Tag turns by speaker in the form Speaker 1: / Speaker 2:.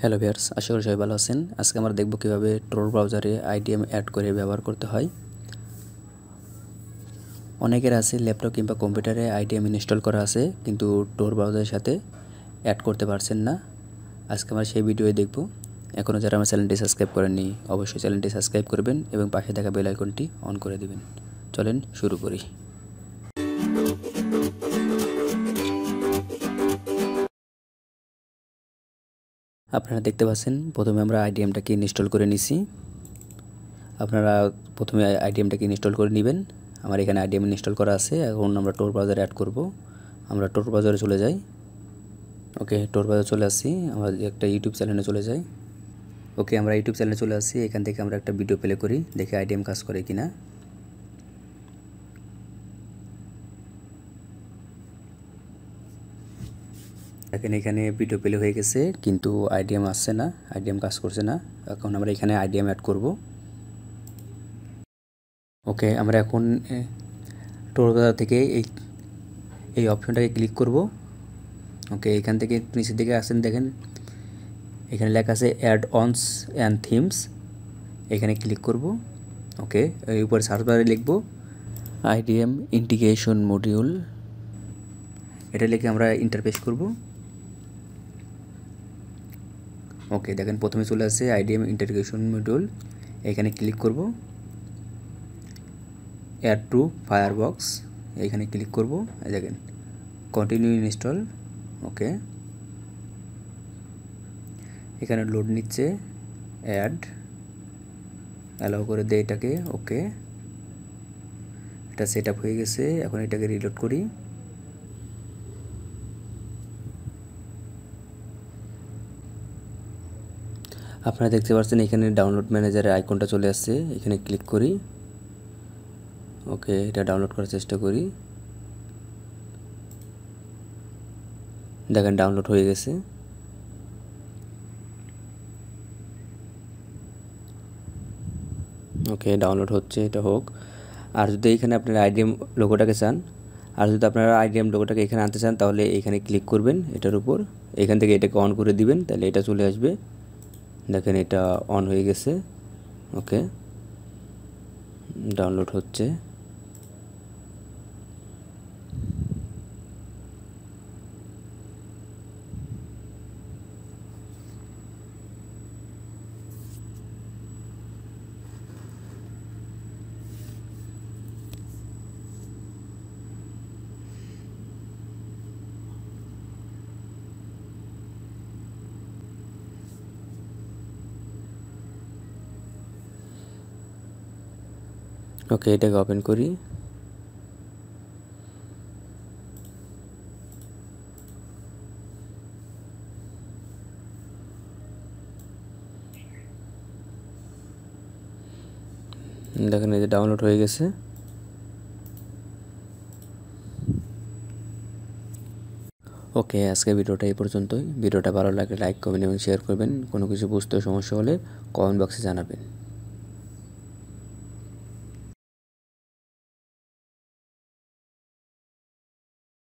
Speaker 1: Hello viewers, আশা করি সবাই ভালো আছেন। আজকে আমরা দেখব কিভাবে টোর ব্রাউজারে আইডিএম অ্যাড করে ব্যবহার করতে হয়। অনেকের আছে ল্যাপটপ কিংবা কম্পিউটারে আইডিএম ইনস্টল করা আছে, কিন্তু টোর ব্রাউজারের সাথে অ্যাড করতে পারছেন না। আজকে আমরা সেই ভিডিওই দেখব। এখনও যারা আমার চ্যানেলটি সাবস্ক্রাইব করেননি, অবশ্যই চ্যানেলটি সাবস্ক্রাইব করবেন এবং পাশে থাকা বেল আইকনটি অন করে দিবেন। চলেন শুরু করি। আপনারা দেখতে পাচ্ছেন প্রথমে আমরা আইডিএমটাকে ইনস্টল করে নিছি। আপনারা প্রথমে আইডিএমটাকে ইনস্টল করে নেবেন। আমার এখানে আইডিএম ইনস্টল করা আছে। এখন আমরা টোর ব্রাউজারে অ্যাড করব। আমরা টোর ব্রাউজারে চলে যাই। ওকে, টোর ব্রাউজারে চলে আসছি। আমরা একটা ইউটিউব চ্যানেলে চলে যাই। ওকে, আমরা ইউটিউব চ্যানেলে চলে আসছি। এখান থেকে আমরা একটা ভিডিও প্লে করি, দেখি আইডিএম কাজ করে কিনা। এখানে ভিডিও প্লে হয়ে গেছে, কিন্তু আইডিএম আসছে না, আইডিএম কাজ করছে না। এখন আমরা এখানে আইডিএম অ্যাড করব। ওকে, আমরা এখন টোর ব্রাউজার থেকে এই অপশনটাকে ক্লিক করব। ওকে, এখান থেকে নিচের দিকে আসেন, দেখেন এখানে লেখা আছে অ্যাড অনস অ্যান্ড থিমস। এখানে ক্লিক করব। ওকে, এর উপরে সার্চ বারে লিখব আইডিএম ইন্টিগ্রেশন মডিউল। এটা লিখে আমরা ইন্টারফেস করব। ওকে, দেখেন প্রথমে চলে আসছে আইডিএম ইন্টিগ্রেশন মডিউল। এখানে ক্লিক করব। অ্যাড টু ফায়ারবক্স, এখানে ক্লিক করব। দেখেন কন্টিনিউ ইনস্টল। ওকে, এখানে লোড নিচ্ছে, অ্যাড অ্যালাউ করে দেয় এটাকে। ওকে, এটা সেট আপ হয়ে গেছে। এখন এটাকে রিলোড করি। আপনারা দেখতে পাচ্ছেন এখানে ডাউনলোড ম্যানেজারের আইকনটা চলে আসছে। এখানে ক্লিক করি। ওকে, এটা ডাউনলোড করার চেষ্টা করি। দেখেন ডাউনলোড হয়ে গেছে। ওকে, ডাউনলোড হচ্ছে, এটা হোক। আর যদি এখানে আপনারা আইডিএম লোগোটাকে চান, আর যদি আপনারা আইডিএম লোগোটাকে এখানে আনতে চান, তাহলে এখানে ক্লিক করবেন এটার উপর। এখান থেকে এটাকে অন করে দিবেন, তাহলে এটা চলে আসবে। দেখেন এটা অন হয়ে গেছে। ওকে, ডাউনলোড হচ্ছে। ওকে, এটাকে ওপেন করি। দেখেন এই যে ডাউনলোড হয়ে গেছে। ওকে, আজকে ভিডিওটা এই পর্যন্তই। ভিডিওটা ভালো লাগলে লাইক করবেন এবং শেয়ার করবেন। কোনো কিছু বুঝতে সমস্যা হলে কমেন্ট বক্সে জানাবেন।